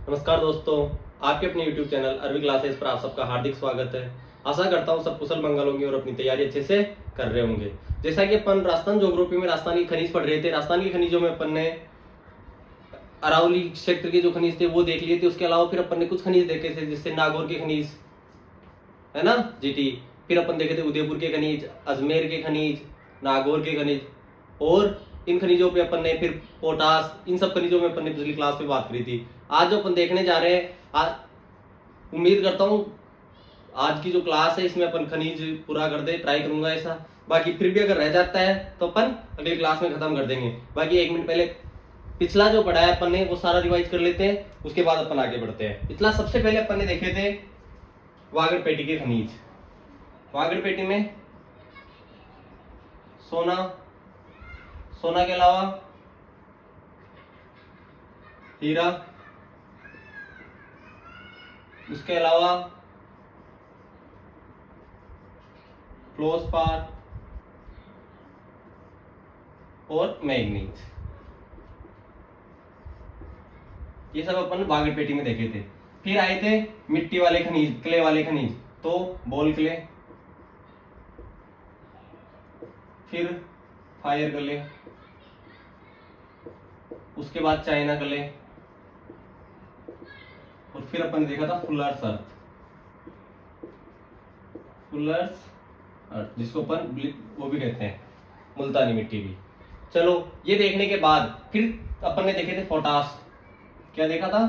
नमस्कार दोस्तों, आपके अपने YouTube चैनल अरवी क्लासेस पर आप सबका हार्दिक स्वागत है। आशा करता हूँ सब कुशल मंगल होंगे और अपनी तैयारी अच्छे से कर रहे होंगे। जैसा कि अपन राजस्थान ज्योग्राफी में राजस्थान की खनिज पढ़ रहे थे, राजस्थान की खनिजों में अपन ने अरावली क्षेत्र के जो खनिज थे वो देख लिए थे। उसके अलावा फिर अपन ने कुछ खनिज देखे थे, जिससे नागौर के खनिज है ना जीटी, फिर अपन देखे थे उदयपुर के खनिज, अजमेर के खनिज, नागौर के खनिज, और इन खनिजों पे अपन ने फिर पोटास, इन सब खनिजों में अपन ने पिछली क्लास में बात करी थी। आज जो अपन देखने जा रहे हैं, आज उम्मीद करता हूँ आज की जो क्लास है इसमें अपन खनिज पूरा कर दे, ट्राई करूंगा ऐसा। बाकी फिर भी अगर रह जाता है तो अपन अगली क्लास में खत्म कर देंगे। बाकी 1 मिनट पहले पिछला जो पढ़ा है अपन ने वो सारा रिवाइज कर लेते हैं, उसके बाद अपन आगे बढ़ते हैं। पिछला सबसे पहले अपन ने देखे थे वागड़ पेटी के खनिज। वागड़ पेटी में सोना, सोना के अलावा हीरा, उसके अलावा फ्लोस्पार और मैग्नीज, ये सब अपन वागड़ पेटी में देखे थे। फिर आए थे मिट्टी वाले खनिज, क्ले वाले खनिज, तो बोल क्ले, फिर फायर क्ले, उसके बाद चाइना क्ले, और फिर अपन ने देखा था फुलर्स अर्थ, फुलर्स अर्थ जिसको अपन वो भी कहते हैं मुल्तानी मिट्टी भी। चलो ये देखने के बाद फिर अपन ने देखे थे पोटास। क्या देखा था?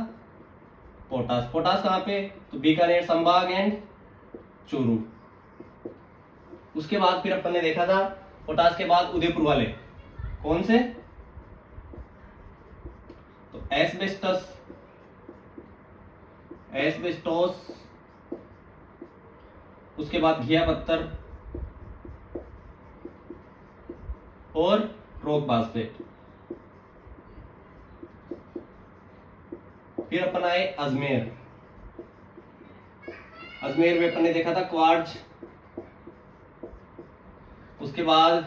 पोटास। पोटास कहाँ पे? तो बीकानेर संभाग एंड चूरू। उसके बाद फिर अपन ने देखा था पोटास के बाद उदयपुर वाले, कौन से? तो एस्बेस्टस, एस्बेस्टोस, उसके बाद घिया पत्थर और रॉक बास्केट। फिर अपन आए अजमेर। अजमेर में अपन ने देखा था क्वार्ट्ज, उसके बाद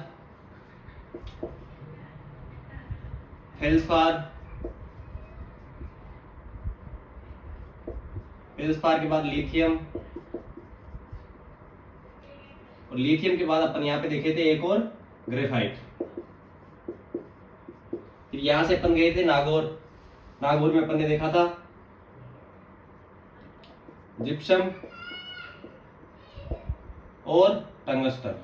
फेल्सपार, फेल्सपार के बाद लिथियम, और लिथियम के बाद अपन यहां पे देखे थे एक और ग्रेफाइट। फिर यहां से अपन गए थे नागौर। नागौर में अपन ने देखा था जिप्सम और टंगस्टन।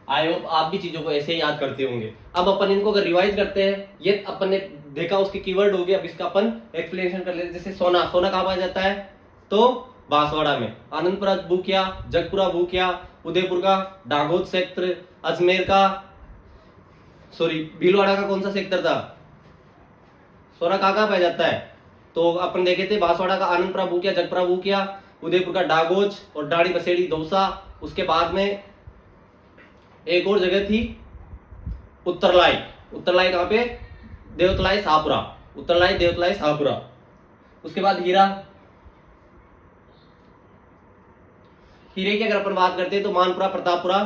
आई होप आप भी चीजों को ऐसे ही याद करते होंगे। अब अपन इनको अगर रिवाइज करते हैं, ये अपन ने देखा उसके कीवर्ड हो गए, अब इसका अपन एक्सप्लेनेशन कर लेते हैं। जैसे सोना, सोना कहाँ पाया जाता है? तो बांसवाड़ा में। आनंदपुरा भूकिया, जगपुरा भूकिया, उदयपुर का डागोत सेक्टर, अजमेर का भीलवाड़ा का कौन सा सेक्टर था? सोना कहाँ पाया जाता है? तो अपन देखे थे बांसवाड़ा का आनंदपुरा भूकिया, जगपुरा भूकिया, उदयपुर का डागोज और डाड़ी बसेड़ी दौसा। उसके बाद में एक और जगह थी उत्तरलाई। उत्तरलाई कहाँ पे? देवतलाई शाहपुरा। उत्तरलाई, देवतलाई, शाहपुरा। उसके बाद हीरा, हीरे की अगर अपन बात करते हैं तो मानपुरा, प्रतापपुरा,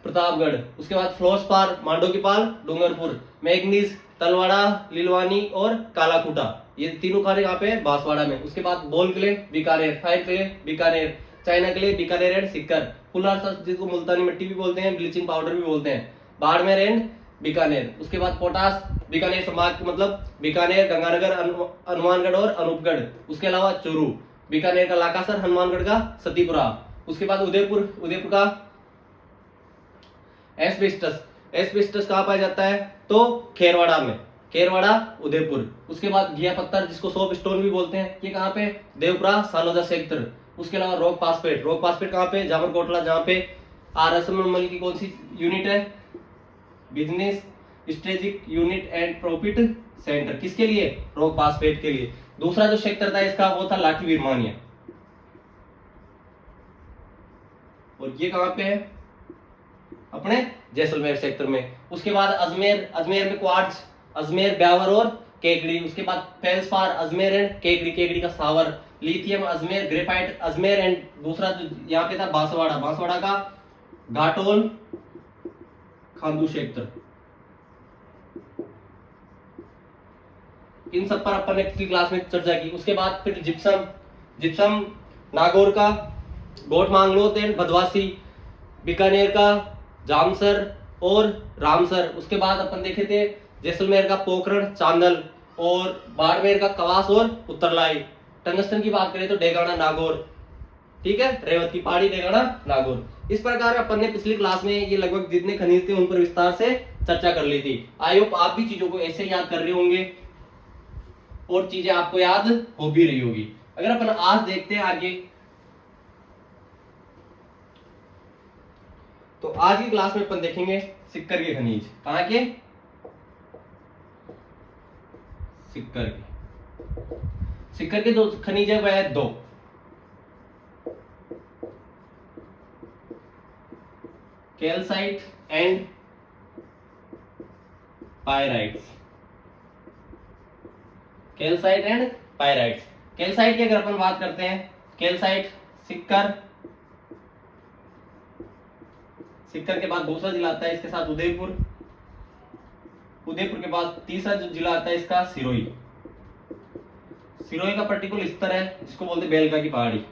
प्रतापगढ़। उसके बाद फ्लोस्पार, मांडोकीपाल, डूंगरपुर। मैग्नीज, तलवाड़ा, लीलवानी और कालाकूटा। ये तीनों कार्य यहाँ पे बांसवाड़ा में। उसके बाद बोल किले बीकानेर, फायर किले बीकानेर, चाइना किले बीकानेर एंड सिक्कर, फुलर्स जिसको मुल्तानी मिट्टी भी बोलते हैं, ब्लीचिंग पाउडर भी बोलते हैं, बाड़मेर एंड बीकानेर। उसके बाद पोटास, बीकानेर संभाग मतलब बीकानेर, गंगानगर, हनुमानगढ़ और अनूपगढ़। उसके अलावा चूरू, बीकानेर का लाकासर, हनुमानगढ़ का सतीपुरा। उसके बाद उदयपुर, उदयपुर का एस्बेस्टस। एस्बेस्टस कहाँ पाया जाता है? तो खेरवाड़ा में, खेरवाड़ा, उदयपुर। उसके बाद घिया पत्थर जिसको सोप स्टोन भी बोलते हैं, ये कहाँ पे? देवपुरा, सालोजा सेक्टर। उसके अलावा रॉक पासपेट, रॉक पासपेट कहाँ पे? जामरकोटला, जहाँ पे आरएसएमएल की कौन सी यूनिट है? Business strategic unit and profit centre. किसके लिए? रॉक पासपेट के लिए। दूसरा जो सेक्टर था इसका वो था लाठी बिरमानिया, और ये कहाँ पे है? अपने जैसलमेर सेक्टर में। उसके बाद अजमेर, अजमेर में क्वार्ट्ज, अजमेर, ब्यावर और केकड़ी। उसके बाद फेल्सपार, अजमेर एंड केकड़ी, केकड़ी का Sawar. Lithium, Ajmer, graphite, Ajmer and दूसरा जो यहाँ पे था बांसवाड़ा, बांसवाड़ा का घाटोल, खांडू क्षेत्र। इन सब पर अपन ने पिछली क्लास में चर्चा की। उसके बाद फिर जिप्सम, जिप्सम नागौर का, गोट मांगलोत एंड भदवासी, बीकानेर का जामसर और रामसर। उसके बाद अपन देखे थे जैसलमेर का पोखरण चांदल और बाड़मेर का कवास और उत्तरलाई। टंगस्टन की बात करें तो डेगाना नागौर, ठीक है, रेवत की पहाड़ी, डेगाना नागौर। इस प्रकार अपन ने पिछली क्लास में ये लगभग जितने खनिज थे उन पर विस्तार से चर्चा कर ली थी। आई होप आप भी चीजों को ऐसे याद कर रहे होंगे और चीजें आपको याद हो भी रही होगी। अगर अपन आज देखते हैं आगे, तो आज की क्लास में अपन देखेंगे सिक्कर के खनिज। कहां के? सिक्कर के। सिक्कर के दो खनिज है, वह है दो, calcite and pyrites. Calcite and pyrites. Calcite की अगर अपन बात करते हैं, कैल्साइट सिक्कर, सिक्कर के बाद दूसरा जिला आता है इसके साथ उदयपुर, उदयपुर के बाद तीसरा जो जिला आता है इसका सिरोही। सिरोही का पर्टिकुलर स्तर है जिसको बोलते हैं बेलका की पहाड़ी,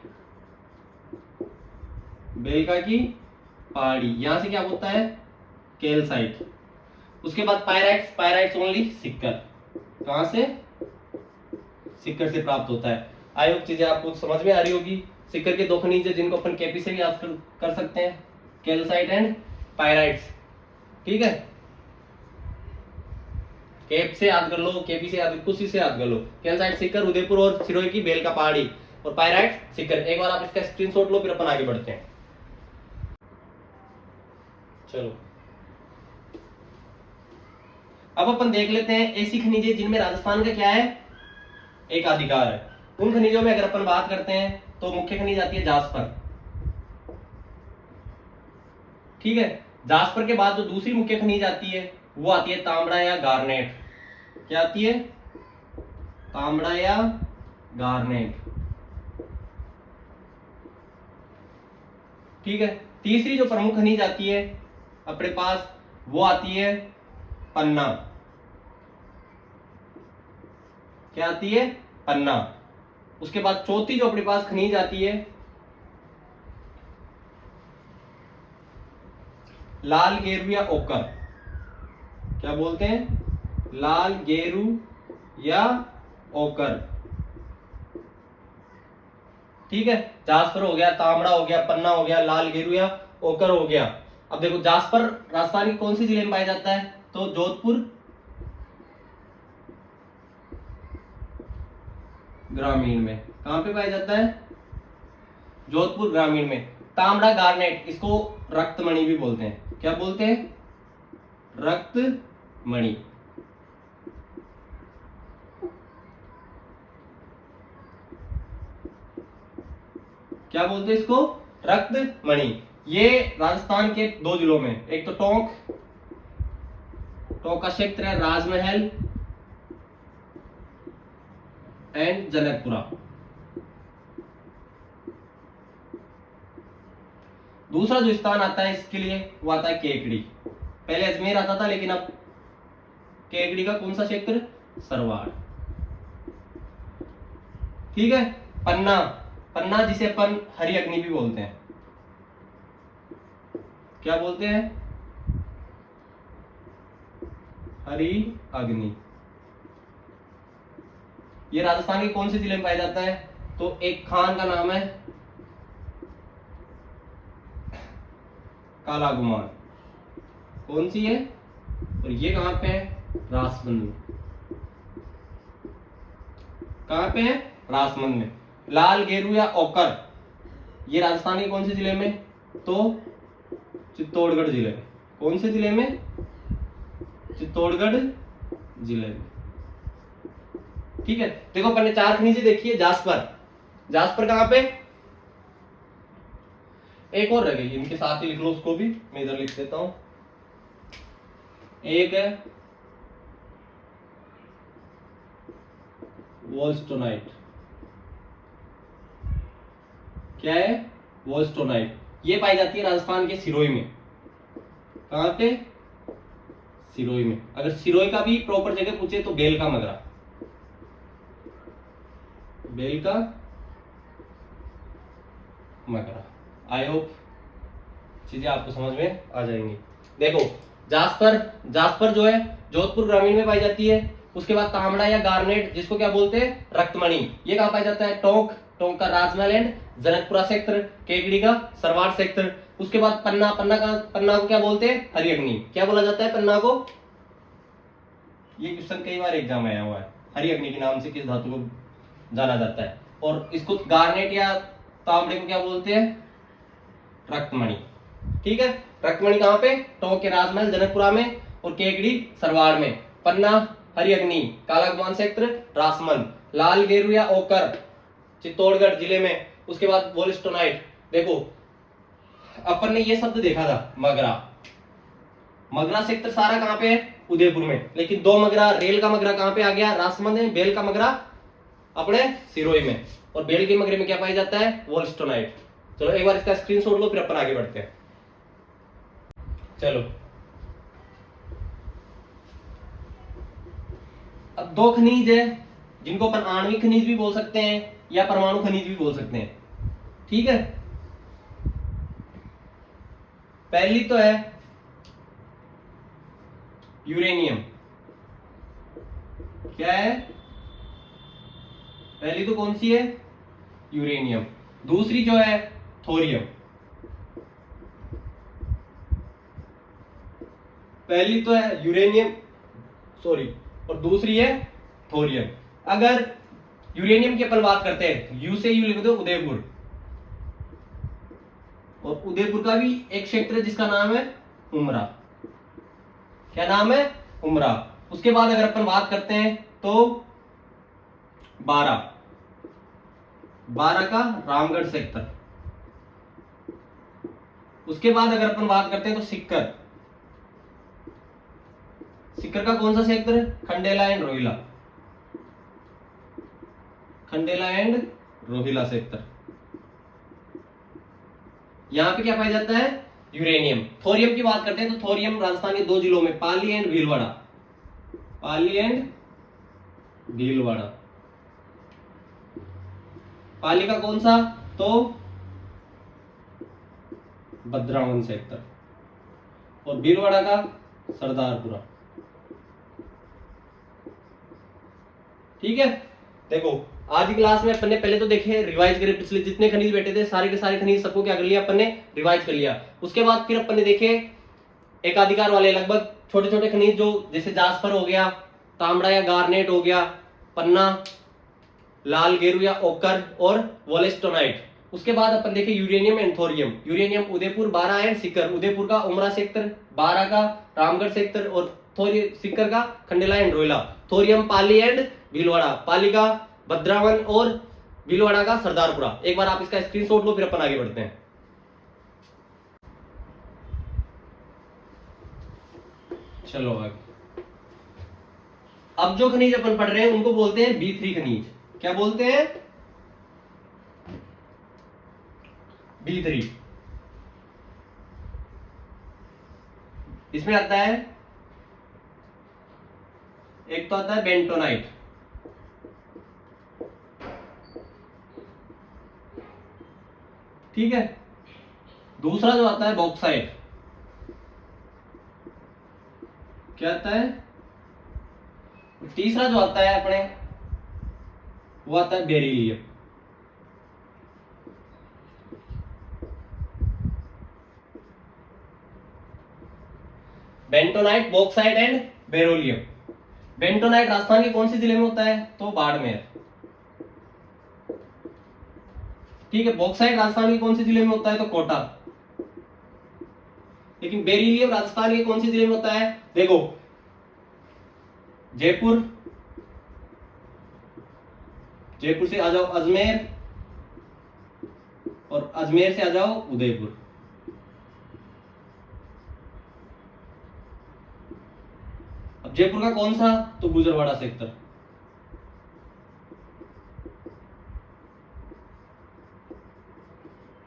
बेलका की पहाड़ी, यहां से क्या होता है? कैल्साइट। उसके बाद पायराइट्स, पायराइट्स ओनली सिक्कर, कहां से? सिक्कर से प्राप्त होता है। आई होप चीजें आपको समझ में आ रही होगी। सिक्कर के दो खनिज है जिनको अपन केपी से भी याद कर सकते हैं, कैल्साइट एंड पायराइट्स, ठीक है। केप से याद कर लो, केपी से याद, कुछ से याद कर लो। कैल्साइट सिक्कर, उदयपुर और सिरोही की बेल का पहाड़ी, और पायराइट्स सिक्कर। एक बार आप इसका स्क्रीनशॉट लो, फिर अपन आगे बढ़ते हैं। चलो अब अपन देख लेते हैं ऐसी खनिजें जिनमें राजस्थान का क्या है? एक अधिकार है। उन खनिजों में अगर अपन बात करते हैं तो मुख्य खनिज आती है जास्पर, ठीक है। जास्पर के बाद जो दूसरी मुख्य खनिज आती है वो आती है तांबड़ा या गार्नेट। क्या आती है? तांबड़ा या गार्नेट, ठीक है। तीसरी जो प्रमुख खनिज आती है अपने पास वो आती है पन्ना। क्या आती है? पन्ना। उसके बाद चौथी जो अपने पास खनिज आती है लाल गेरू या ओकर। क्या बोलते हैं? लाल गेरू या ओकर, ठीक है। जास्पर हो गया, तांबड़ा हो गया, पन्ना हो गया, लाल गेरू या ओकर हो गया। अब देखो जास्पर राजस्थान के कौन सी जिले में पाया जाता है? तो जोधपुर ग्रामीण में। कहां पे पाया जाता है? जोधपुर ग्रामीण में। तांबड़ा गार्नेट, इसको रक्तमणि भी बोलते हैं। क्या बोलते हैं? रक्तमणि। क्या बोलते हैं इसको? रक्तमणि। ये राजस्थान के दो जिलों में, एक तो टोंक, टोंक का क्षेत्र है, राजमहल एंड जनकपुरा। दूसरा जो स्थान आता है इसके लिए वो आता है केकड़ी। पहले अजमेर आता था लेकिन अब केकड़ी का कौन सा क्षेत्र? सरवाड़, ठीक है। पन्ना, पन्ना जिसे अपन हरि अग्नि भी बोलते हैं। क्या बोलते हैं? हरि अग्नि। ये राजस्थान के कौन से जिले में पाया जाता है? तो एक खान का नाम है काला गुमान। कौन सी है? और ये कहां पे है? राजसमंद में। कहां पे है? राजसमंद में। लाल गेरू या ओकर, ये राजस्थान के कौन से जिले में? तो चित्तौड़गढ़ जिले में। कौन से जिले में? चित्तौड़गढ़ जिले में, ठीक है। देखो अपन ने चार खनिजें देखी है। जास्पर, जास्पर कहां पे? एक और रह गई, इनके साथ ही लिख लो उसको भी, मैं इधर लिख देता हूं। एक है वोल्स्टोनाइट। क्या है? वोल्स्टोनाइट। ये पाई जाती है राजस्थान के सिरोही में। कहां पे? सिरोही में। अगर सिरोही का भी प्रॉपर जगह पूछे तो बेल का मगरा, बेल का मगरा। आई होप चीजें आपको समझ में आ जाएंगी। देखो जास्पर, जास्पर जो है जोधपुर ग्रामीण में पाई जाती है। उसके बाद तांबड़ा या गार्नेट जिसको क्या बोलते हैं, रक्तमणि, ये कहाँ पाया जाता है, टोंक, टोंक का राजमहल एंड जनकपुरा सेक्टर, केकड़ी का सरवाड़ सेक्टर। उसके बाद पन्ना, पन्ना का, पन्ना को क्या बोलते हैं, हरिअग्नि। क्या बोला जाता है पन्ना को, ये क्वेश्चन कई बार एग्जाम में आया हुआ है, हरिअग्नि के नाम से किस धातु को जाना जाता है। और इसको गार्नेट या तांबड़े को क्या बोलते हैं, रक्तमणि। ठीक है, रक्तमणि कहाँ पे, टोंक के राजमहल जनकपुरा में, और केकड़ी सरवाड़ में। पन्ना हरिअग्नि, कालागुमान सेक्टर रासमन, लाल गेरू या ओकर चित्तौड़गढ़ जिले में। उसके बाद वोलिस्टोनाइट। देखो अपन ने ये शब्द देखा था मगरा, मगरा सेक्टर सारा कहाँ पे है, उदयपुर में। लेकिन दो मगरा, रेल का मगरा कहाँ पे आ गया, रासमंद में, बेल का मगरा अपने सिरोही में। और बेल के मगरे में क्या पाया जाता है, वोलिस्टोनाइट। चलो एक बार इसका स्क्रीनशॉट लो, फिर अपन आगे बढ़ते हैं। चलो अब दो खनिज है जिनको अपन आणविक खनिज भी बोल सकते हैं या परमाणु खनिज भी बोल सकते हैं। ठीक है, पहली तो है यूरेनियम। क्या है, पहली तो कौन सी है, यूरेनियम। दूसरी जो है थोरियम। पहली तो है यूरेनियम, सॉरी, और दूसरी है थोरियम। अगर यूरेनियम की अपन बात करते हैं, यू से यू लिख दो उदयपुर, और उदयपुर का भी एक क्षेत्र है जिसका नाम है उमरा। क्या नाम है, उमरा। उसके बाद अगर अपन बात करते हैं तो 12 का रामगढ़ सेक्टर। उसके बाद अगर अपन बात करते हैं तो सिक्कर, सिक्कर का कौन सा सेक्टर है, Khandela and Rohila, Khandela and Rohila sector. यहां पे क्या पाया जाता है, यूरेनियम। थोरियम की बात करते हैं तो थोरियम राजस्थान के 2 जिलों में, पाली एंड भीलवाड़ा, पाली एंड भीलवाड़ा। पाली का कौन सा, तो भद्रावन सेक्टर, और भीलवाड़ा का सरदारपुरा। ठीक है, देखो आज की क्लास में अपन ने पहले तो देखे रिवाइज करे, पिछले जितने खनिज बैठे थे सारे के सारे खनिज सबको क्या कर लिया अपन ने, रिवाइज कर लिया। उसके बाद फिर अपन ने देखे एकाधिकार वाले लगभग छोटे छोटे खनिज, जो जैसे जास्पर हो गया, तांबड़ा या गार्नेट हो गया, पन्ना, लाल गेरू या ओकर, और वोलेस्टोनाइट। उसके बाद अपन देखे uranium and thorium. Uranium Udaipur 12 and Sikar, Udaipur का उमरा सेक्टर, 12 का रामगढ़ सेक्टर, और सिक्कर का Khandela and Rohila. Thorium Pali and Bhilwara, Pali का भद्रावन और भीलवाड़ा का सरदारपुरा। एक बार आप इसका स्क्रीनशॉट लो, फिर अपन आगे बढ़ते हैं। चलो आगे। अब जो खनिज अपन पढ़ रहे हैं उनको बोलते हैं B3 खनिज। क्या बोलते हैं, B3। इसमें आता है, एक तो आता है बेंटोनाइट, ठीक है। दूसरा जो आता है बॉक्साइट, क्या आता है, तीसरा जो आता है अपने वो आता है beryllium. Bentonite, bauxite and beryllium. Bentonite Rajasthan के कौन से जिले में होता है, तो बाड़मेर। ठीक है, बॉक्साइट राजस्थान के कौन से जिले में होता है, तो कोटा। लेकिन बेरिलियम राजस्थान के कौन से जिले में होता है, देखो जयपुर, जयपुर से आ जाओ अजमेर, और अजमेर से आ जाओ उदयपुर। अब जयपुर का कौन सा, तो गुजरवाड़ा सेक्टर।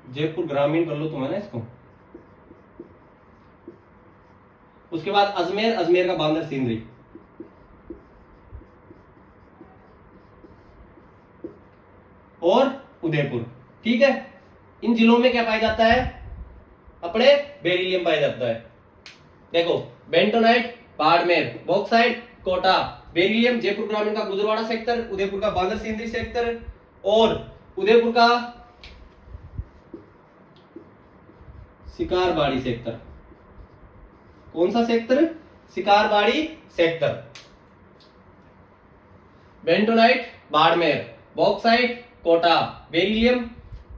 जयपुर ग्रामीण कर लो तुम, है ना इसको। उसके बाद अजमेर, अजमेर का बांदर सिंदरी, और उदयपुर। ठीक है, इन जिलों में क्या पाया जाता है? अपने बेरिलियम पाया जाता है। देखो, bentonite Barmer, bauxite Kota, beryllium Jaipur ग्रामीण का गुजरवाड़ा सेक्टर, उदयपुर का बांदर सिंदरी सेक्टर, और उदयपुर का शिकारबाड़ी सेक्टर। कौन सा sector? Shikarbari sector. Bentonite Barmer, bauxite Kota, beryllium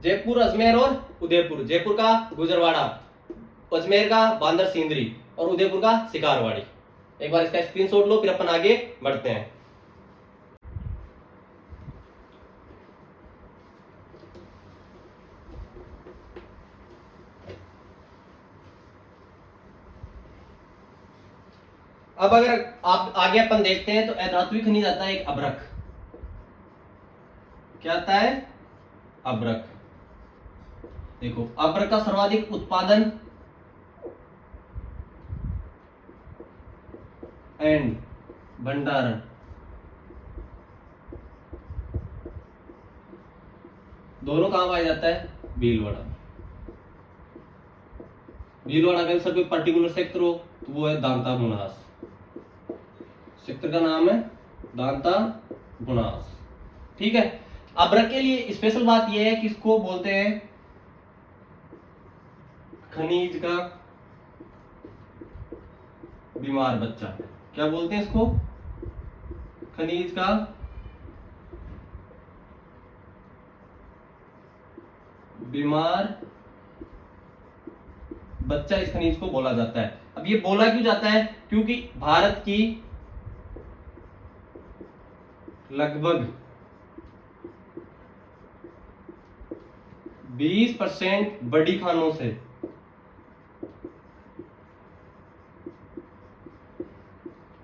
Jaipur, Ajmer और उदयपुर। जयपुर का गुजरवाड़ा, अजमेर का बांदर सिंदरी और उदयपुर का शिकारवाड़ी। एक बार इसका स्क्रीनशॉट लो, फिर अपन आगे बढ़ते हैं। अब अगर आप आगे अपन देखते हैं तो अधात्विक खनिज आता है एक अभ्रक। क्या आता है? अभ्रक। देखो, अभ्रक का सर्वाधिक उत्पादन एंड भंडारण दोनों कहां पाया जाता है? भीलवाड़ा। भीलवाड़ा का सर कोई पर्टिकुलर सेक्टर हो तो वो है दांता बुनास। सेक्टर का नाम है दांता बुनास। ठीक है, अभ्रक के लिए स्पेशल बात यह है कि इसको बोलते हैं खनिज का बीमार बच्चा। क्या बोलते हैं इसको? खनिज का बीमार बच्चा इस खनिज को बोला जाता है। अब ये बोला क्यों जाता है? क्योंकि भारत की लगभग 20% बड़ी खानों से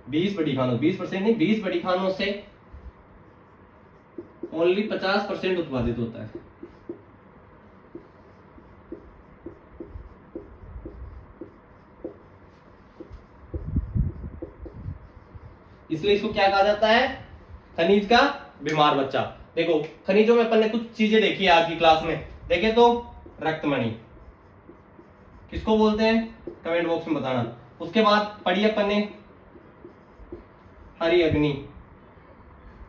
20% नहीं, 20 बड़ी खानों से ओनली 50% उत्पादित होता है। इसलिए इसको क्या कहा जाता है? खनिज का बीमार बच्चा। देखो, खनिजों में अपन ने कुछ चीजें देखी है आज की क्लास में। देखे तो रक्तमणि किसको बोलते हैं? कमेंट बॉक्स में बताना। उसके बाद पढ़ी अपन ने हरि अग्नि।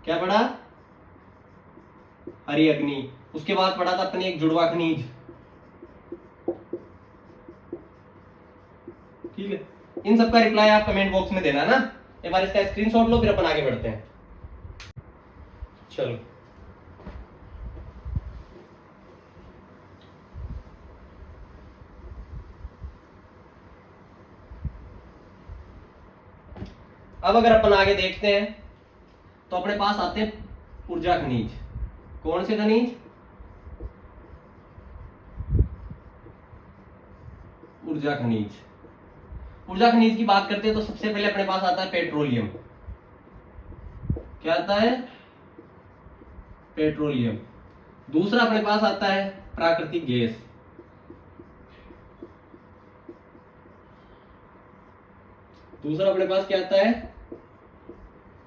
क्या पढ़ा? हरि अग्नि। उसके बाद पढ़ा था अपन ने एक जुड़वा खनिज। ठीक है, इन सबका रिप्लाई आप कमेंट बॉक्स में देना ना। एक बार इसका स्क्रीनशॉट लो, फिर अपन आगे बढ़ते हैं। चलो, अब अगर अपन आगे देखते हैं तो अपने पास आते हैं ऊर्जा खनिज। कौन से खनिज? ऊर्जा खनिज। ऊर्जा खनिज की बात करते हैं तो सबसे पहले अपने पास आता है पेट्रोलियम। क्या आता है? पेट्रोलियम। दूसरा अपने पास आता है प्राकृतिक गैस। दूसरा अपने पास क्या आता है?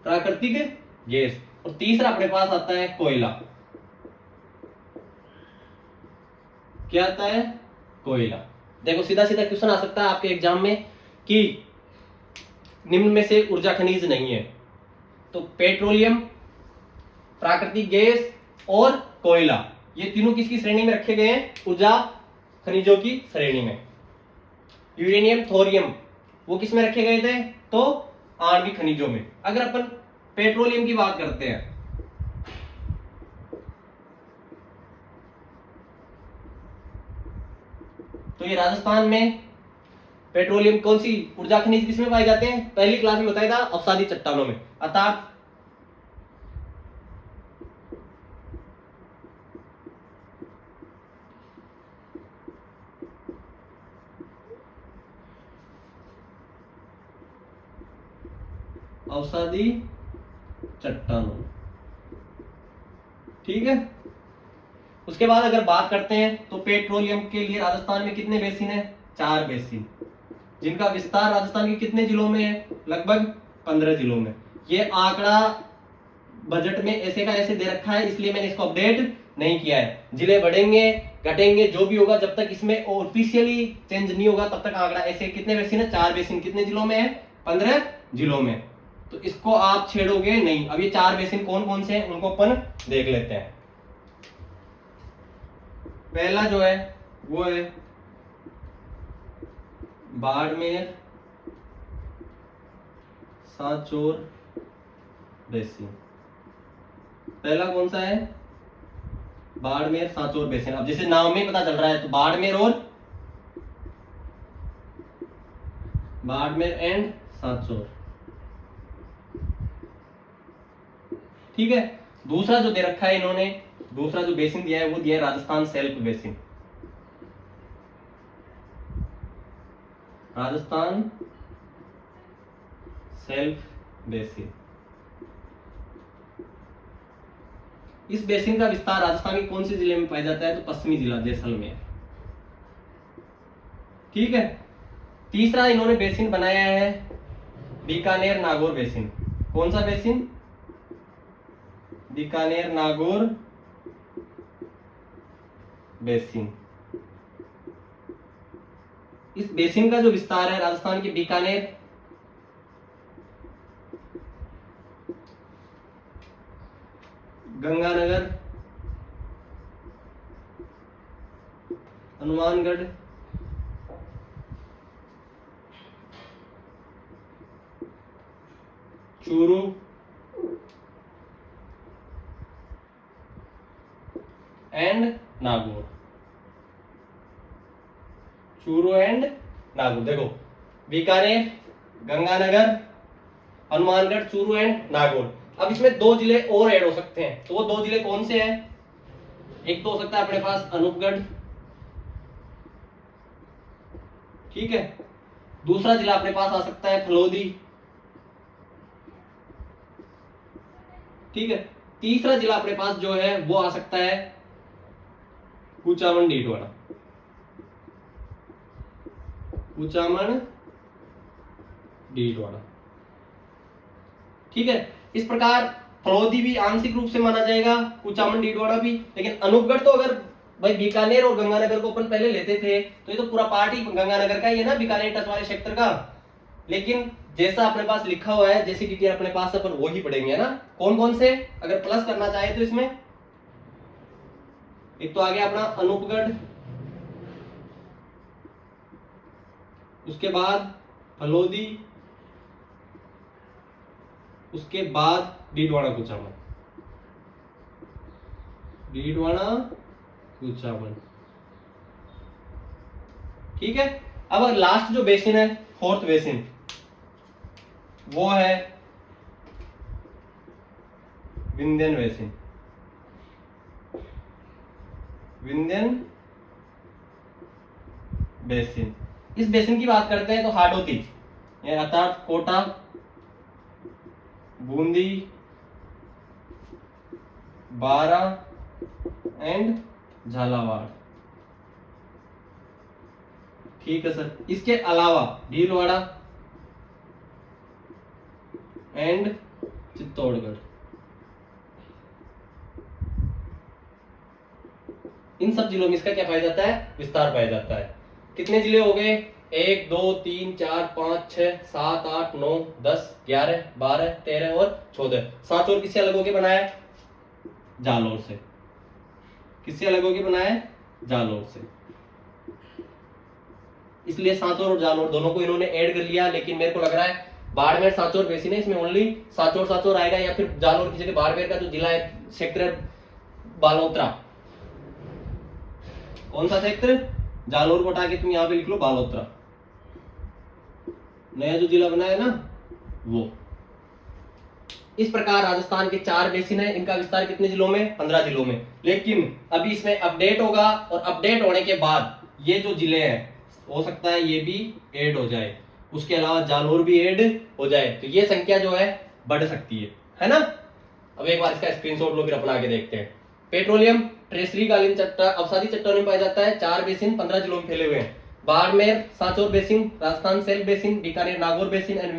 प्राकृतिक गैस। और तीसरा अपने पास आता है कोयला। क्या आता है? कोयला। देखो, सीधा सीधा क्वेश्चन आ सकता है आपके एग्जाम में कि निम्न में से ऊर्जा खनिज नहीं है, तो पेट्रोलियम, प्राकृतिक गैस और कोयला, ये तीनों किसकी श्रेणी में रखे गए हैं? ऊर्जा खनिजों की श्रेणी में। यूरेनियम, थोरियम वो किस में रखे गए थे? तो आणविक खनिजों में। अगर अपन पेट्रोलियम की बात करते हैं तो ये राजस्थान में पेट्रोलियम कौन सी ऊर्जा खनिज किसमें पाए जाते हैं? पहली क्लास में बताया था, अवसादी चट्टानों में, अर्थात अवसादी चट्टानों। ठीक है, उसके बाद अगर बात करते हैं तो पेट्रोलियम के लिए राजस्थान में कितने बेसिन है? 4 बेसिन, जिनका विस्तार राजस्थान के कितने जिलों में है? लगभग 15 जिलों में। ये आंकड़ा बजट में ऐसे का ऐसे दे रखा है, इसलिए मैंने इसको अपडेट नहीं किया है। जिले बढ़ेंगे घटेंगे जो भी होगा, जब तक इसमें ऑफिशियली चेंज नहीं होगा तब तक आंकड़ा ऐसे। कितने बेसिन है? 4 बेसिन। कितने जिलों में है? 15 जिलों में। तो इसको आप छेड़ोगे नहीं। अब ये 4 बेसिन कौन कौन से हैं उनको अपन देख लेते हैं। पहला जो है वो है बाड़मेर सांचौर बेसिन। पहला कौन सा है? बाड़मेर सांचौर बेसिन। अब जैसे नाम में पता चल रहा है तो बाड़मेर एंड सांचौर, ठीक है। दूसरा जो दे रखा है इन्होंने, दूसरा जो बेसिन दिया है वो दिया है Rajasthan self basin. Rajasthan self basin. इस बेसिन का विस्तार राजस्थान के कौन से जिले में पाया जाता है? तो पश्चिमी जिला जैसलमेर, ठीक है। तीसरा इन्होंने बेसिन बनाया है बीकानेर नागौर बेसिन। कौन सा बेसिन? बीकानेर नागौर बेसिन। इस बेसिन का जो विस्तार है राजस्थान के बीकानेर, गंगानगर, हनुमानगढ़, चूरू एंड नागौर। चूरू एंड नागौर। देखो बीकानेर, गंगानगर, हनुमानगढ़, चूरू एंड नागौर। अब इसमें 2 जिले और ऐड हो सकते हैं, तो वो 2 जिले कौन से हैं? एक तो हो सकता है अपने पास अनूपगढ़, ठीक है। दूसरा जिला अपने पास आ सकता है फलोदी, ठीक है। तीसरा जिला अपने पास जो है वो आ सकता है कुचामन डीडवाड़ा। कुचामन डीडवाड़ा, ठीक है। इस प्रकार फलोदी भी आंशिक रूप से माना जाएगा, कुचामन डीडवाड़ा भी। लेकिन अनूपगढ़ तो अगर भाई बीकानेर और गंगानगर को अपन पहले लेते थे तो ये तो पूरा पार्ट ही गंगानगर का ही है ना, बीकानेर टच वाले सेक्टर का। लेकिन जैसा अपने पास लिखा हुआ है, जैसी डिटेल अपने पास अपन वो ही पढ़ेंगे, है ना। कौन कौन से अगर प्लस करना चाहे तो इसमें एक तो आ गया अपना अनूपगढ़, उसके बाद फलोदी, उसके बाद डीडवाड़ा कुचामन। डीडवाड़ा कुचामन, ठीक है। अब लास्ट जो बेसिन है, फोर्थ बेसिन, वो है विंध्यन बेसिन। विंध्यन बेसिन। इस बेसिन की बात करते हैं तो हाडोती अर्थात कोटा, बूंदी, बारा एंड झालावाड़, ठीक है सर। इसके अलावा भीलवाड़ा एंड चित्तौड़गढ़, इन सब जिलों में इसका क्या पाया जाता है? विस्तार पाया जाता है। कितने जिले हो गए? 1 2 3 4 5 6 7 8 9 10 11 12 13 और 14। सांचौर किससे अलग होके बनाया है? जालौर से। किससे अलग होके बनाया है? जालौर से। इसलिए सांचौर और जालौर दोनों को इन्होंने ऐड कर लिया। लेकिन मेरे को लग रहा है बाड़मेर सांचौर बेसिन है, इसमें ओनली सांचौर आएगा, या फिर जालौर की जगह बाड़मेर का जो जिला है सेक्टर बालोतरा। कौन सा सेक्टर? जालौर को हटा के तुम यहाँ पे लिख लो बालोतरा। नया जो जिला बना है ना वो। इस प्रकार राजस्थान के 4 बेसिन है, इनका विस्तार कितने जिलों में? 15 जिलों में। लेकिन अभी इसमें अपडेट होगा और अपडेट होने के बाद ये जो जिले हैं हो सकता है ये भी ऐड हो जाए, उसके अलावा जालौर भी ऐड हो जाए, तो ये संख्या जो है बढ़ सकती है ना। अब एक बार इसका स्क्रीनशॉट लो, फिर अपना आगे देखते हैं। पेट्रोलियम ट्रेसरी कालीन चट्टा अवसादी चट्टानों में पाया जाता है। 4 बेसिन 15 जिलों में फैले हुए हैं। Barmer Sanchore basin, Rajasthan self basin, Bikaner Nagaur basin and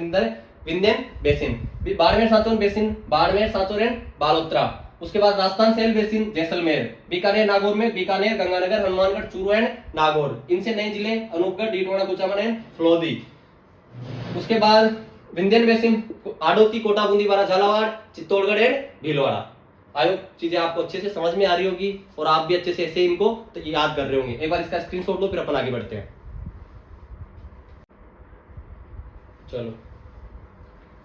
Vindhyan basin. Barmer Sanchore basin, Barmer Sanchore and Balotra. उसके बाद राजस्थान सेल्फ बेसिन जैसलमेर, बीकानेर नागौर में बीकानेर, गंगानगर, हनुमानगढ़, चूरू एंड नागौर। इनसे नए जिले अनूपगढ़, डीडवाना, कुचामन एंड फ्लोदी। उसके बाद विंध्यन बेसिन आडोती, कोटा, बूंदी, बारा, झालावाड़, चित्तौड़गढ़ एंड भीलवाड़ा। आयोग चीजें आपको अच्छे से समझ में आ रही होगी और आप भी अच्छे से ऐसे इनको तो याद कर रहे होंगे। एक बार इसका स्क्रीनशॉट लो, फिर अपन आगे बढ़ते हैं। चलो,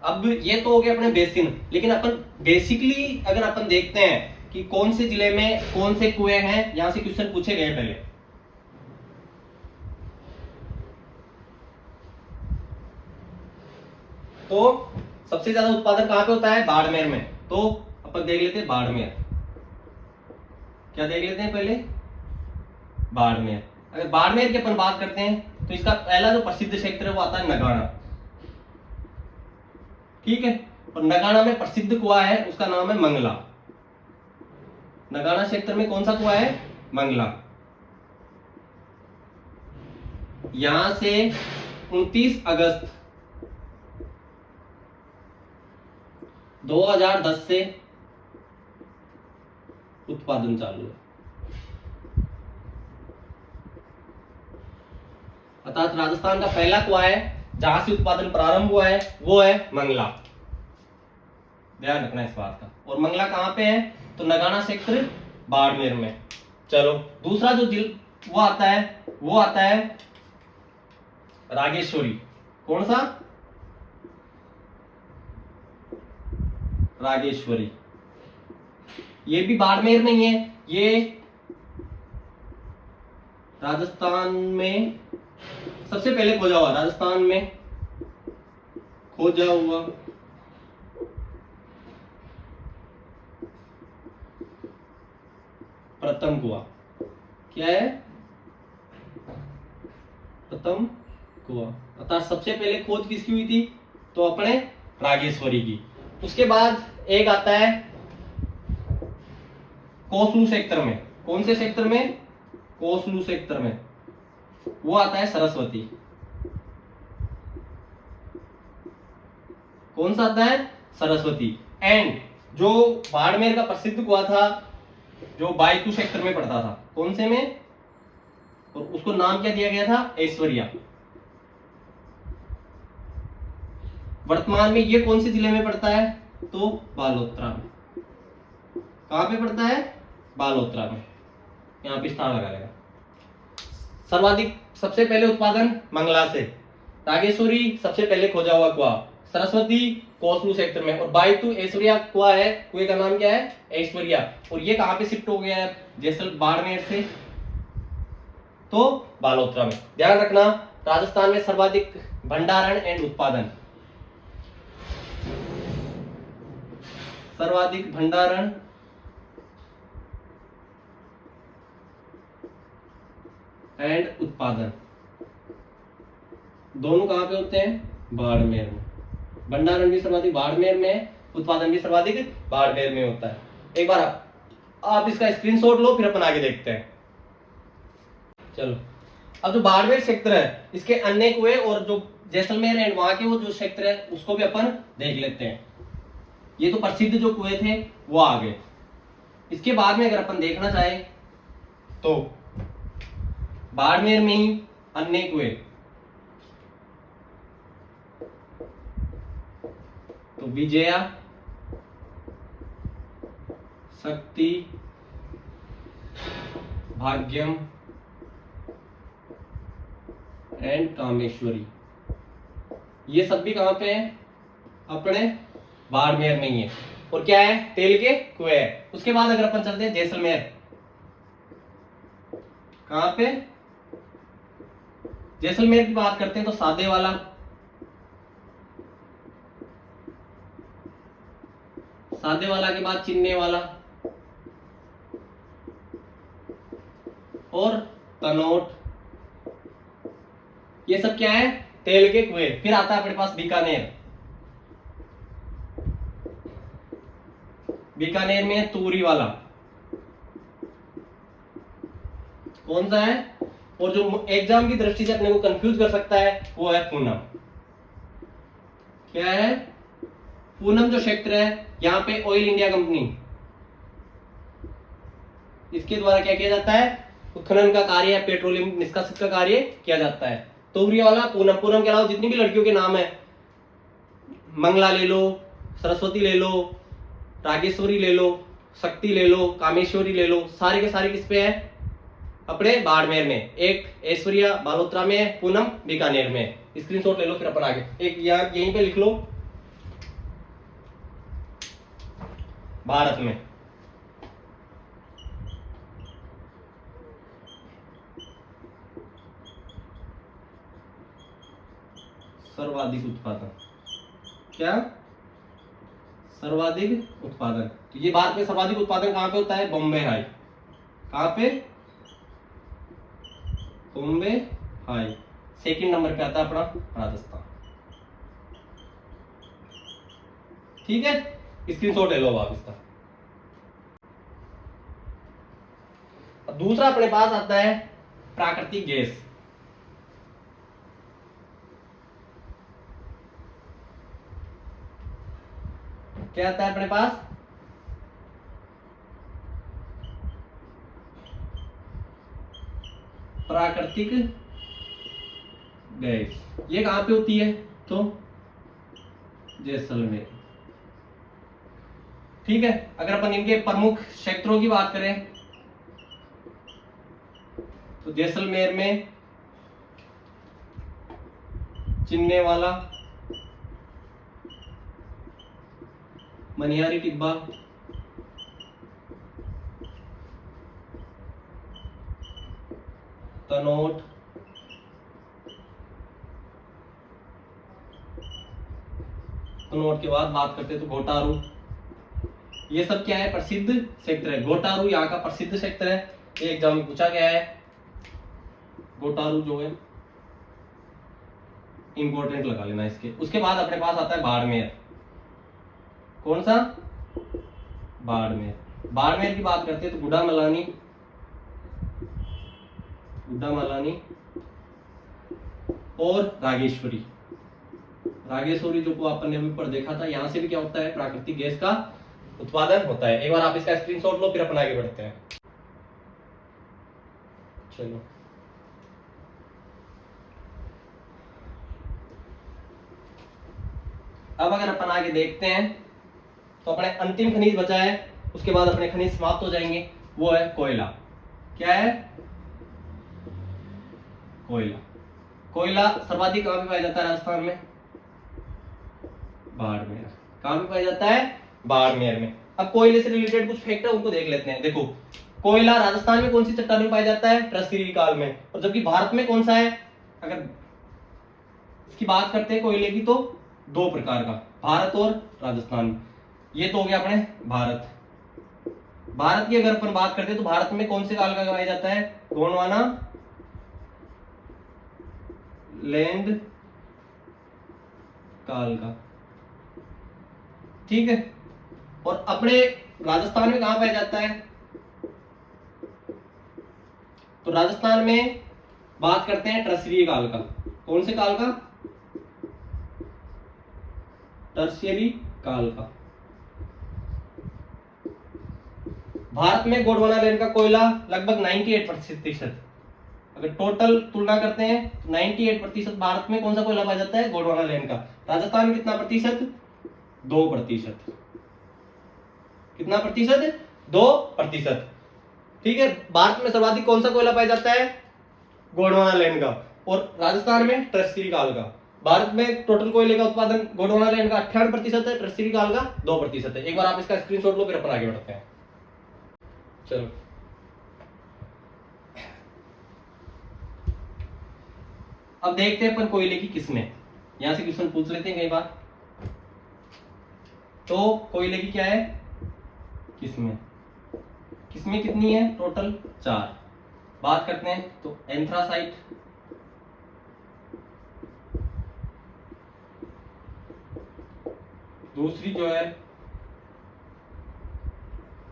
अब ये तो हो गया अपने बेसिन, लेकिन अपन बेसिकली अगर अपन देखते हैं कि कौन से जिले में कौन से कुएं हैं, यहां से क्वेश्चन पूछे गए पहले। तो सबसे ज्यादा उत्पादन कहां पे होता है? बाड़मेर में। तो अपन देख लेते हैं बाड़मेर, क्या देख लेते हैं पहले? बाड़मेर। अगर बाड़मेर की अपन बात करते हैं तो इसका पहला जो प्रसिद्ध क्षेत्र है वो आता है नगाड़ा। ठीक है, और नगाड़ा में प्रसिद्ध कुआं है, उसका नाम है मंगला। नगाड़ा क्षेत्र में कौन सा कुआं है? मंगला। यहां से 29 अगस्त 2010 से उत्पादन चालू है। अर्थात राजस्थान का पहला कुआं है जहां से उत्पादन प्रारंभ हुआ है, वो है मंगला। ध्यान रखना इस बात का। और मंगला कहां पे है? तो नगाड़ा क्षेत्र, बाड़मेर में। चलो, दूसरा जो जिला वो आता है रागेश्वरी। कौन सा? रागेश्वरी। ये भी बाड़मेर में ही है। ये राजस्थान में सबसे पहले खोजा हुआ, राजस्थान में खोजा हुआ प्रथम कुआं। क्या है? प्रथम कुआं। अर्थात सबसे पहले खोज किसकी हुई थी? तो अपने रागेश्वरी की। उसके बाद एक आता है कोसलू क्षेत्र में। कौन से क्षेत्र में? कोसलू क्षेत्र में। वो आता है सरस्वती। कौन सा आता है? सरस्वती। एंड जो बाड़मेर का प्रसिद्ध कुआं था, जो बायतू क्षेत्र में पड़ता था, कौन से में? और उसको नाम क्या दिया गया था? ऐश्वर्या। वर्तमान में ये कौन से जिले में पड़ता है? तो बालोतरा में। कहां पे पड़ता है? बालोतरा में। यहां पे स्टार लगा लेगा। सर्वाधिक सबसे पहले उत्पादन मंगला से, रागेश्वरी सबसे पहले खोजा हुआ कुआं, सरस्वती कोसलू क्षेत्र में, और बायतू ऐश्वर्या कुआं है। कुएं का नाम क्या है? ऐश्वर्या। और ये कहां पे शिफ्ट हो गया है? बाड़मेर से तो बालोतरा में। ध्यान रखना, राजस्थान में सर्वाधिक भंडारण एंड उत्पादन, सर्वाधिक भंडारण एंड उत्पादन दोनों कहां पे होते हैं? बाड़मेर में। भंडारण भी सर्वाधिक बाड़मेर में, उत्पादन भी सर्वाधिक बाड़मेर में होता है। एक बार आप इसका स्क्रीनशॉट लो, फिर अपन आगे देखते हैं। चलो, अब जो बाड़मेर क्षेत्र है, इसके अन्य कुएं और जो जैसलमेर एंड वहां के वो जो क्षेत्र है उसको भी अपन देख लेते हैं। ये तो प्रसिद्ध जो कुएं थे वो आ गए। इसके बाद में अगर अपन देखना चाहे तो बाड़मेर में ही अन्य कुएं, तो विजया, शक्ति, भाग्यम एंड कामेश्वरी, ये सब भी कहां पे है? अपने बाड़मेर में ही है। और क्या है? तेल के कुएं है। उसके बाद अगर अपन चलते हैं जैसलमेर, कहां पे? जैसलमेर की बात करते हैं तो सादे वाला, सादे वाला के बाद चिन्ने वाला और तनोट, ये सब क्या है? तेल के कुएं। फिर आता है अपने पास बीकानेर। बीकानेर में तूरी वाला, कौन सा है? और जो एग्जाम की दृष्टि से अपने को कंफ्यूज कर सकता है वो है पूनम। क्या है? पूनम जो क्षेत्र है, यहाँ पे ऑयल इंडिया कंपनी, इसके द्वारा क्या किया जाता है? उत्खनन का कार्य, पेट्रोलियम निष्कासित का कार्य किया जाता है। तो ये वाला पूनम, पूनम के अलावा जितनी भी लड़कियों के नाम है, मंगला ले लो, सरस्वती ले लो, रागेश्वरी ले लो, शक्ति ले लो, कामेश्वरी ले लो, सारे के सारे किस पे है? अपने बाड़मेर में। एक ऐश्वर्या बालोत्रा में है, पूनम बीकानेर में है। स्क्रीनशॉट ले लो, फिर अपन आगे एक यहाँ यहीं पे लिख लो, भारत में सर्वाधिक उत्पादन। क्या? सर्वाधिक उत्पादन। तो ये भारत में सर्वाधिक उत्पादन कहां पे होता है? बॉम्बे हाई। कहां पे? बॉम्बे हाई। सेकंड नंबर पे आता है अपना राजस्थान। ठीक है, स्क्रीनशॉट ले लो आप इसका। अब दूसरा अपने पास आता है प्राकृतिक गैस। क्या आता है अपने पास? प्राकृतिक गैस। ये कहां पे होती है? तो जैसलमेर। ठीक है, अगर अपन इनके प्रमुख क्षेत्रों की बात करें तो जैसलमेर में चिन्नेवाला, मनिहारी टिब्बा, तनोट, तनोट के बाद बात करते हैं तो घोटारू। ये सब क्या है? प्रसिद्ध क्षेत्र है। घोटारू यहाँ का प्रसिद्ध क्षेत्र है, ये एग्जाम में पूछा गया है। घोटारू जो है इंपॉर्टेंट लगा लेना इसके। उसके बाद अपने पास आता है बाड़मेर। कौन सा? बाड़मेर। बाड़मेर की बात करते हैं तो गुड़ामलानी, गुड्डामलानी और रागेश्वरी। रागेश्वरी जो को अपन ने अभी पर देखा था, यहां से भी क्या होता है? प्राकृतिक गैस का उत्पादन होता है। एक बार आप इसका स्क्रीनशॉट लो, फिर अपन आगे बढ़ते हैं। चलो, अब अगर अपन आगे देखते हैं तो अपने अंतिम खनिज बचा है, उसके बाद अपने खनिज समाप्त हो जाएंगे, वो है कोयला। क्या है? कोयला। कोयला सर्वाधिक कहां पे पाया जाता है? राजस्थान में बाड़मेर। कहां पे पाया जाता है? बाड़मेर में। अब कोयले से रिलेटेड कुछ फैक्ट है, उनको देख लेते हैं। देखो, कोयला राजस्थान में कौन सी चट्टान में पाया जाता है? ट्रस्सिरी काल में। और जबकि भारत में कौन सा है? अगर इसकी बात करते हैं कोयले की, तो दो प्रकार का, भारत और राजस्थान। ये तो हो गया अपने भारत। भारत की अगर अपन बात करते हैं तो भारत में कौन से काल का पाया जाता है? गोंडवाना लैंड काल का। ठीक है, और अपने राजस्थान में कहां पाया जाता है? तो राजस्थान में बात करते हैं टर्शियरी काल का। कौन से काल का? टर्शियरी काल का। भारत में गोंडवाना लैंड का कोयला लगभग 98%। अगर टोटल तुलना करते हैं तो 98% भारत में कौन सा कोयला पाया जाता है? गोंडवाना लैंड का। राजस्थान में कितना प्रतिशत? 2%। कितना प्रतिशत? 2%। ठीक है, भारत में सर्वाधिक कौन सा कोयला पाया जाता है? गोंडवाना लैंड का। और राजस्थान में टर्शियरी काल का। भारत में टोटल कोयले का उत्पादन गोंडवाना लैंड का 98% है, टर्शियरी काल का 2% है। एक बार आप इसका स्क्रीनशॉट लो, फिर अपन आगे बढ़ते हैं। चलो, अब देखते हैं अपन कोयले की किस्में। यहां से क्वेश्चन पूछ लेते हैं कई बार। तो कोयले की क्या है? किस्में। किस्में कितनी है? टोटल 4। बात करते हैं तो एंथ्रासाइट, दूसरी जो है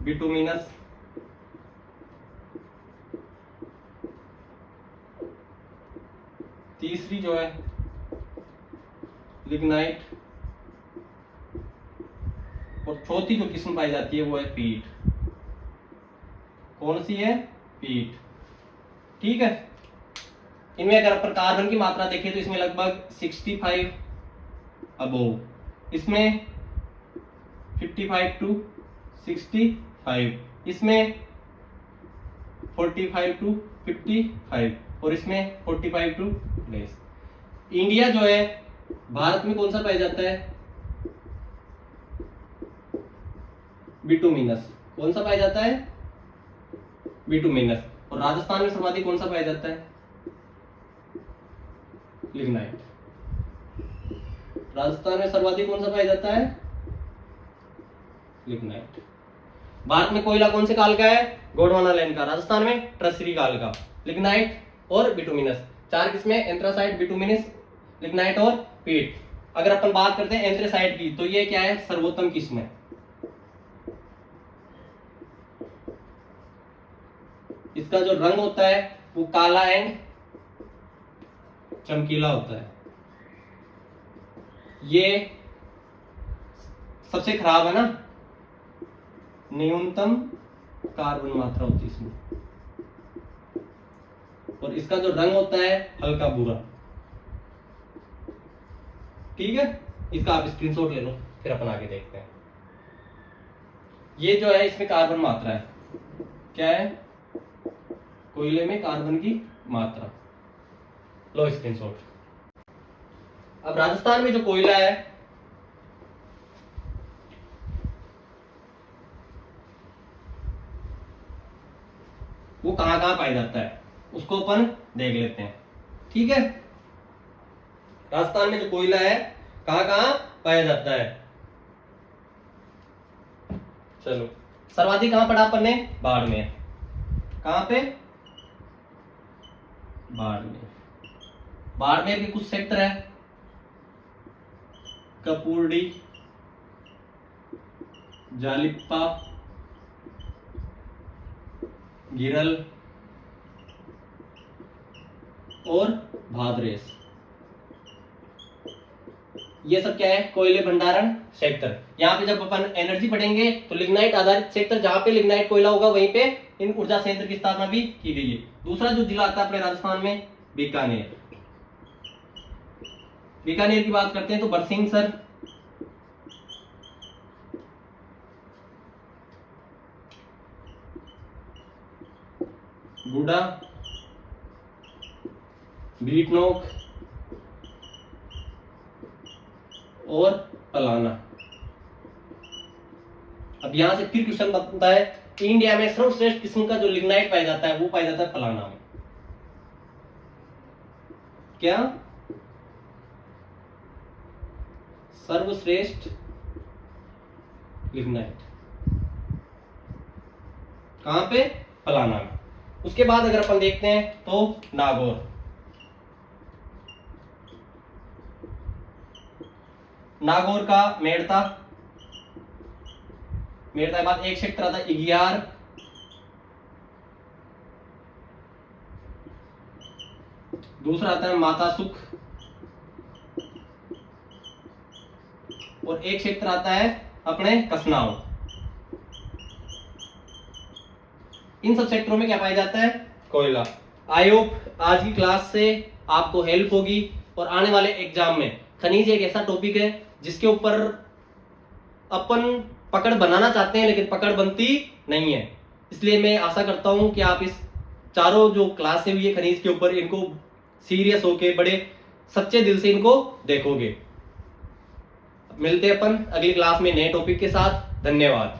बिटुमिनस, तीसरी जो है लिग्नाइट, और चौथी जो किस्म पाई जाती है वो है पीट। कौन सी है? पीट। ठीक है। इनमें अगर अपन कार्बन की मात्रा देखें तो इसमें लगभग 65 अबोव, इसमें 55 टू 65, इसमें 45 टू 55, और इसमें 45 टू लेस। इंडिया जो है, भारत में कौन सा पाया जाता है? बिटुमिनस। कौन सा पाया जाता है? बिटुमिनस। और राजस्थान में सर्वाधिक कौन सा पाया जाता है? लिग्नाइट। राजस्थान में सर्वाधिक कौन सा पाया जाता है? लिग्नाइट। भारत में कोयला कौन से काल का है? गोंडवाना लैंड का। राजस्थान में ट्रसरी काल का। लिग्नाइट और बिटुमिनस, चार किस्में, एंथ्रासाइट, बिटुमिनस, लिग्नाइट और पीट। अगर अपन बात करते हैं एंथ्रासाइट की, तो ये क्या है? सर्वोत्तम किस्म है। इसका जो रंग होता है वो काला एंड चमकीला होता है। ये सबसे खराब है ना, न्यूनतम कार्बन मात्रा होती है इसमें, और इसका जो रंग होता है हल्का भूरा। ठीक है, इसका आप स्क्रीनशॉट ले लो, फिर अपन आगे देखते हैं। ये जो है इसमें कार्बन मात्रा है, क्या है? कोयले में कार्बन की मात्रा। लो स्क्रीनशॉट। अब राजस्थान में जो कोयला है वो कहां कहां पाया जाता है, उसको अपन देख लेते हैं। ठीक है, राजस्थान में जो कोयला है कहां कहां पाया जाता है। चलो, सर्वाधिक कहां पढ़ा अपन ने? बाड़मेर। कहां पे? बाड़मेर। बाड़मेर के कुछ सेक्टर है, कपूरडी, जालिप्पा, गिरल और भादरेस। ये सब क्या है? कोयले भंडारण सेक्टर। यहाँ पे जब अपन एनर्जी पढ़ेंगे तो लिग्नाइट आधारित सेक्टर, जहां पे लिग्नाइट कोयला होगा वहीं पे इन ऊर्जा संयंत्र की स्थापना भी की गई है। दूसरा जो जिला आता है अपने राजस्थान में, बीकानेर। बीकानेर की बात करते हैं तो बरसिंहसर, गुडा, बीटनोक और पलाना। अब यहां से फिर क्वेश्चन बनता है, इंडिया में सर्वश्रेष्ठ किस्म का जो लिग्नाइट पाया जाता है वो पाया जाता है पलाना में। क्या? सर्वश्रेष्ठ लिग्नाइट कहां पे? पलाना में। उसके बाद अगर अपन देखते हैं तो नागौर। नागौर का मेड़ता, मेड़ता के बाद एक सेक्टर आता है इगियार, दूसरा आता है माता सुख, और एक सेक्टर आता है अपने कसनाव। इन सब सेक्टरों में क्या पाया जाता है? कोयला। आई होप आज की क्लास से आपको हेल्प होगी, और आने वाले एग्जाम में खनिज एक ऐसा टॉपिक है जिसके ऊपर अपन पकड़ बनाना चाहते हैं लेकिन पकड़ बनती नहीं है। इसलिए मैं आशा करता हूं कि आप इस चारों जो क्लासें हुई है खनिज के ऊपर, इनको सीरियस होके बड़े सच्चे दिल से इनको देखोगे। मिलते हैं अपन अगली क्लास में नए टॉपिक के साथ। धन्यवाद।